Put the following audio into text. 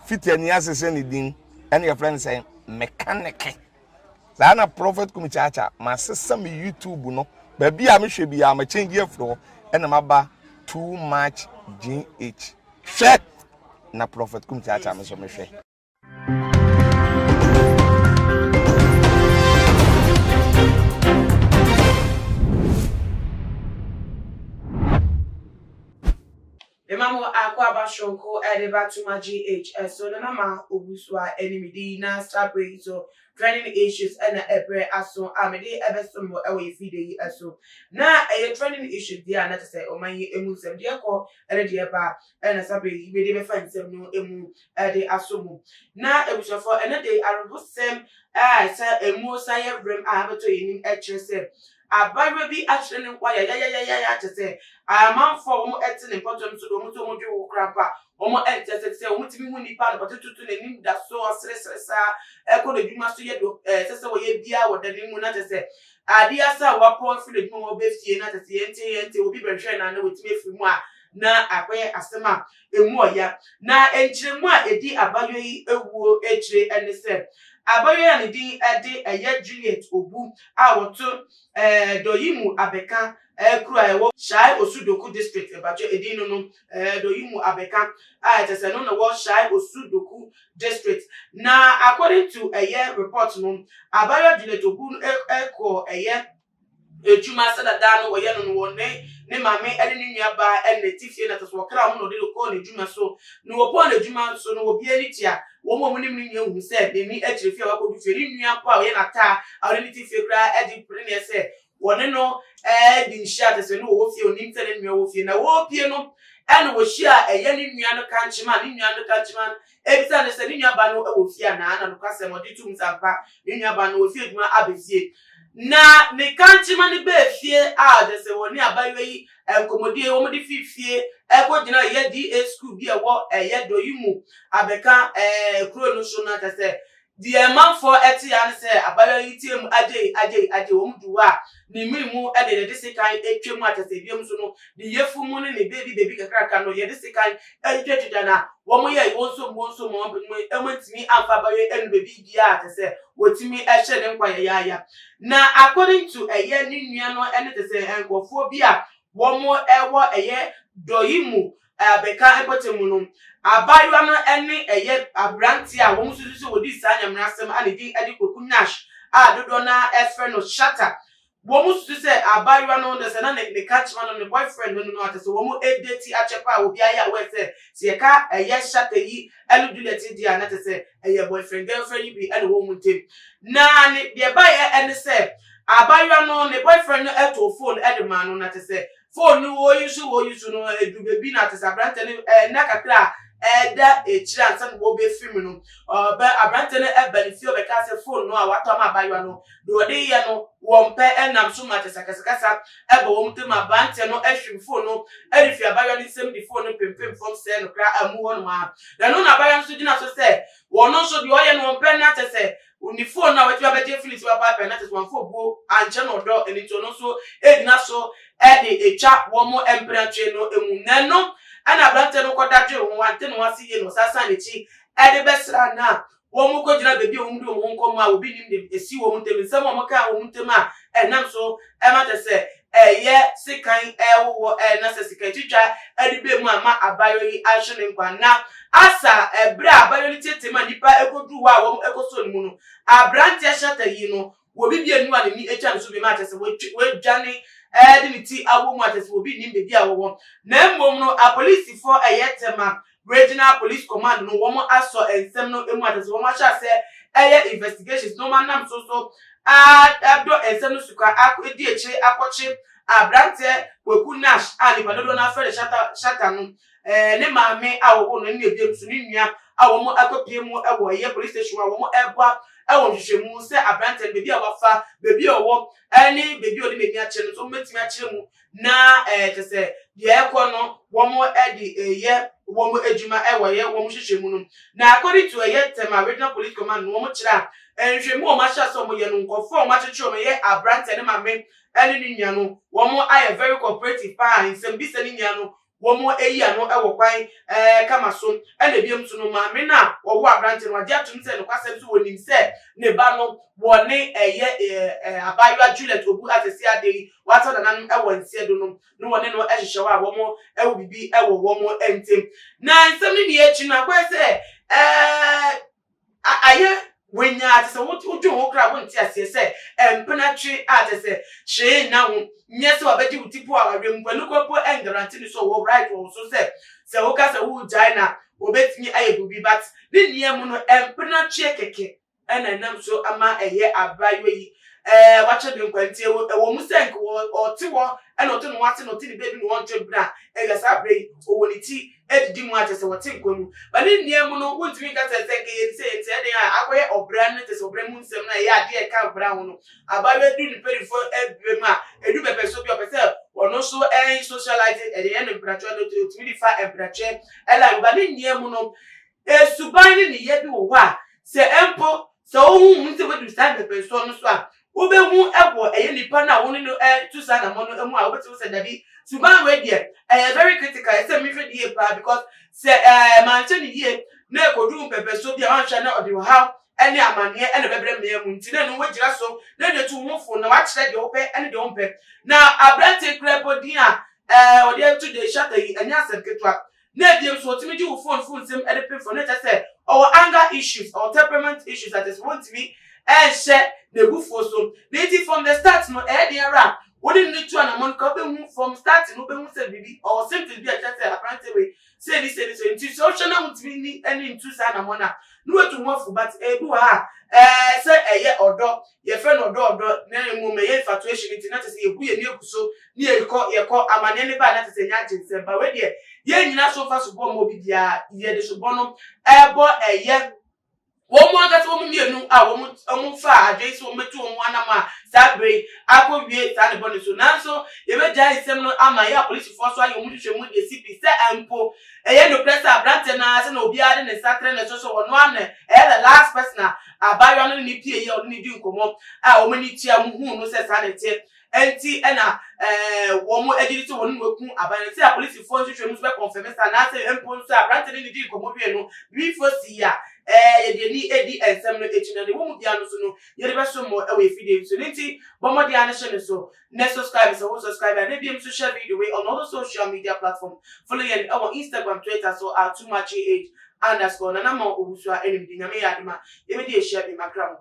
fitani asese ni din ene your friend say mechanic na prophet kumichacha ma sesa me YouTube no ba bia me hwe bia ma change afro ene maba too much GH hwe na prophet kumichacha me so me hwe Emamo akwa shonko edeba tuma GH so na mama obuswa enimidi na stable so training issues and ebre aso amede ebesomo ewe fide aso na training issues dia na say omanyi emusem dia ko ere dia ba na sabe ibe de be fansem no emu ede asomo na ebusofo ene de arubusem sa emu saye brem abeto yenim echese abawe bi actually nkwa ya tese amanfo mo etene potom so do mo to mo dwe wo krapa omo entese se omo timi hu nipa no potetutu ne nim da so osresresa ekọ de dwuma so ye do sese wo ye bia wo dade mu na tese adia sa wa pon fi de dwuma wo be fie na tese yente obi behwe na wo timi fi mu a na akwe asema emu oya na enchiremu a edi abayo yi ewuo echire ene se abayo ne din ede eye Juliet Obu a woto Doyimu Abeka kura ewo Shai Osudoku district ebacho edi no Doyimu Abeka tese no wo Shai Osudoku district na according to eye report no abayo Juliet Obu eko eye ejuma sadada no wo ye no wone ne mame ene ni nuaba ene tifie na toso kra mo no de ko na ejuma so no wo pon na ejuma so no wo bia ni tia wo mo ni ni hu se de ni echirefie wa ko du fie ni nua pa wo ye na ta awre ni tifie kra edi pre ne se wone no di nsha se no wo fie oni ntene nua wo fie na wo pie no ene wo hia eye ni nua no kanchima ni nua no kanchima ebisa ne se ni nua ba no wo fie na no kwase mo di tum sampa ni nua ba no wo fie ejuma abefie na ne kanchima ni be fie de se woni abayo yi enkomodie wo mo di fifie eko gina ye DA school bi ewo ye Doyimu Abeka kuro no so na se the man for eti an se abayo yi tiem aje wo mduwa ni mimu de de sekan etwem atase biem so no the yefu mu ne baby kakraka no ye de sekan etwetwa na wo mo ye wonso mo emantimi amfa abayo enu baby bia atase wotimi ehye ne nkwa ya na according to eye ni nua no ene te se enkofo bi a wo mo ewo eye Doyimu Abeka epotemu no abayo no ene eye abranti a wo mususu wodi sanyamrasem ane di edikoku nash dodo na efre no shata wo mususu se abayo no de se na ne catchman no ne boyfriend no atese wo mo edeti achepa obi aya we se ye ka eye shata yi eluduleti dia na tese eye boyfriend girlfriend bi ene wo muntem na ne de baye ene se abayo no ne boyfriend no eto phone edman no na tese phone wo use no edu bebi na tese abrante ne na kakra da echira ansan wo be film no ba abrante ne ebenifio be ka se phone no a wato ma abayo no do de ye no wo mpe enam so ma tese kasa ebe wo mte ma abrante no ehwim phone no erifi abayo ni sem di phone no pempem from se no kra amu won ma da no na abayo so gina so se wo no so di oye no mpe na tese uni phone na wetu abeje filit wa papa na tese wan fo bo anche no do eni to no so edina so echa wo mo emperature no emu nano ana abrante no kodadwe wo wante no wasi ye no sasa ne chi besra na wo mu ko gina bebi wo mu do wo nko ma obi nim de esi wo mu ntem nsem wo ka wo mu ntem a enam so ma te se ye sikan wo na se sikan twitwa be mu ama abayo yi ahwe nkwa na asa ebre abayo ni tetema nipa ekodu wa wo ekoso mu no abrante ahata yi no wo bibia nu a ni echa nso be ma te se wo dwane di ni ti awo mu atese obi nim bebi a wo na mmom no a police for ayetema regional police command no wo mo aso ensem no emu atese wo ma sha se investigations no man nam so abdo ensem no suka akodi eche akwoche abrante kweku nash ani padodo na fere shata no ne maame awo no ne ebiem so ne nua awo mo akopie mu ewo ye police station awo mo eba ewo hwehwemu se abrante bebi a wafa bebi owo ani bebi odi mebi a kire no so metimi a kire mu na tese de ekọ no wo mo edi ye wo mo ejuma ewo ye wo mo hwehwemu no na according to Tema regional police command no wo mo kire nhwehwemu o ma sha so mo ye no nkofo o ma cheche o ye abrante ne maame ani ni nua no wo mo aye very cooperative pa nsem bi se ni nua no womo eyi ano ewo kwan kama so ene biem so no ma me na wo wo abrante no agya tum se no kwasem so wonim se ne ba no woni abaywa Juliet obu asesi adei wato na nan ewo nsie do no no woni no ehhehye wa womo ewo bibi ewo womo entem na nsem ni echi na kwa se aye wenya ate se wodwo ho kra wonti ase se empenatwe ate se hye na ho nyese wabedi utipo awawem kwanu kopo engarante ni so wo right wo so se wo ka se wo jaina obetimi ayebubi but ni niam no empenatwe keke enanam so ama eye abayo yi wache de nkwanti ewo musenk wo ti wo ena oto no wate no ti ni baby no wonche bra egasa brei owoniti edidi mu ate se wote nkwanu ba ni niam no wontimi ka se ke se de akoye obra no te se obra mu nsem na ye ade e ka bra ho no abayo du ni perifo ebem a edu bepe so bi opese wono so socialize e de ye no bracho no to mi di fa bracho ela ba ni niam no esuban ni ye bi wo a se empo se ohun mu se we du stand bepe so no so a ube hu ebo eye nipa na woni no tusa na mo no emu a obeti se dabi suban we die very critical say me hwe die pa because se manche ni die na ekodu pepe so bia wan hwe na odi how ene amane ene bebre me emu ntine no wagira so na de tu humfo na wa kire de ope ene de ompe na abrante krepo din a odi to de shata yi anya asem ketwa na biem so otimi di wo phone sem ede pay for na say or anger issues or temperament issues that is want to be share the bufo so from the start no dey era wouldn't need to an amount from starting no be hu say bibi or something be just say apparently we say this so into social na want be any into sana mona no way to move but ebu ha say eye odo ye friend odo na emu me ye infatuation it na say ebu ye ni ekuso ni ye ko amane ne ba na say nya jinse ba we dey ye nyina so fa so bo mo bi dia ye de so bono ebo eye womu agati womu mienu a womu fa adwesi womu metu womu anama sabre akobie sa ne bone so nanso ye be jai sem no ama ya police force ayo mu hwehwe mu de CP se ampo eye no press abrante na se na obi ade ne satre ne so wono ane the last person abayo no ni pie ye oni di nkomo a womu ni tia mu hu no se sa ne tie enti ena womu editi wonu weku abane se police force hwehwe mu so be confirm sa na se ampo so abrante ni di nkomo bi no bi fosi ya ye de ni edi ensem no echina de wo bia no so no ye de beso mo e we fide so nti bomo dia na hye so ne subscribe so subscribe and maybe so share video we on all the social media platform follow ye on Instagram Twitter so @tumachi_age_na na ma obusua enimdi nyame ya de ma ye me de share be makram